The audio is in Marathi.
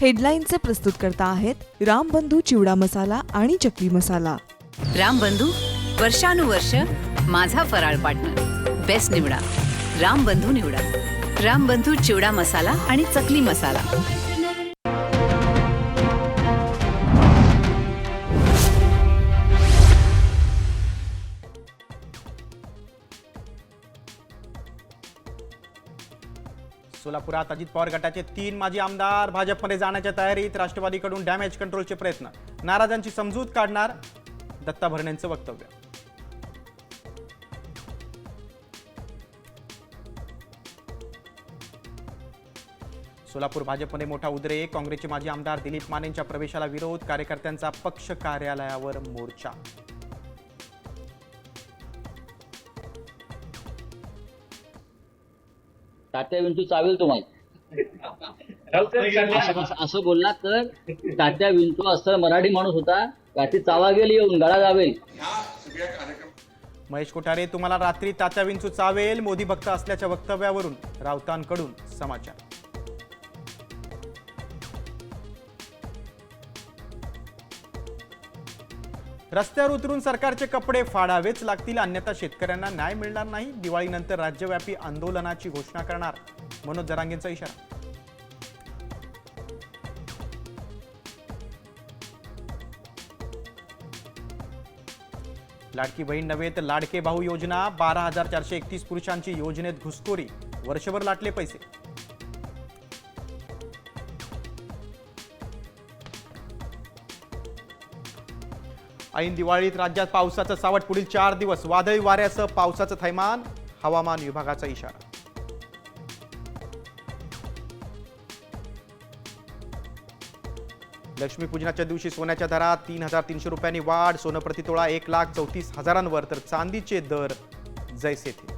हेडलाईनचे प्रस्तुतकर्ता आहेत रामबंधू चिवडा मसाला आणि चकली मसाला. रामबंधू वर्षानुवर्ष माझा फराळ पार्टनर. बेस्ट निवडा, रामबंधू निवडा. रामबंधू चिवडा मसाला आणि चकली मसाला. सोलापुरात अजित पवार गटाचे 3 माजी आमदार भाजपमध्ये जाण्याच्या तयारीत. राष्ट्रवादीकडून डॅमेज कंट्रोलचे प्रयत्न. नाराजांची समजूत काढणार दत्ता भरणेंचं वक्तव्य. सोलापूर भाजपमध्ये मोठा उद्रेक. काँग्रेसचे माजी आमदार दिलीप मानेंच्या प्रवेशाला विरोध. कार्यकर्त्यांचा पक्ष कार्यालयावर मोर्चा. तात्या विंचू चावेल तुम्हाला असं बोलला तर तात्या विंचू असं मराठी माणूस होता का ती चावा गेली येऊन गळा जावेल. महेश कोठारे तुम्हाला रात्री तात्या विंचू चावेल. मोदी भक्त असल्याच्या वक्तव्यावरून राऊतांकडून समाचार. रस्त्यावर उतरून सरकारचे कपडे फाडावेच लागतील, अन्यथा शेतकऱ्यांना न्याय मिळणार नाही. दिवाळीनंतर राज्यव्यापी आंदोलनाची घोषणा करणार मनोज जरांगेंचा इशारा. लाडकी बहीण नव्हे तर लाडके भाऊ योजना. 12,431 पुरुषांची योजनेत घुसखोरी. वर्षभर लाटले पैसे. ऐन दिवाळीत राज्यात पावसाचं सावट. पुढील 4 दिवस वादळी वाऱ्यासह पावसाचं थैमान. हवामान विभागाचा इशारा. लक्ष्मीपूजनाच्या दिवशी सोन्याच्या दरात 3,300 रुपयांनी वाढ. सोनं प्रतितोळा 1,34,000 तर चांदीचे दर जैसे थे.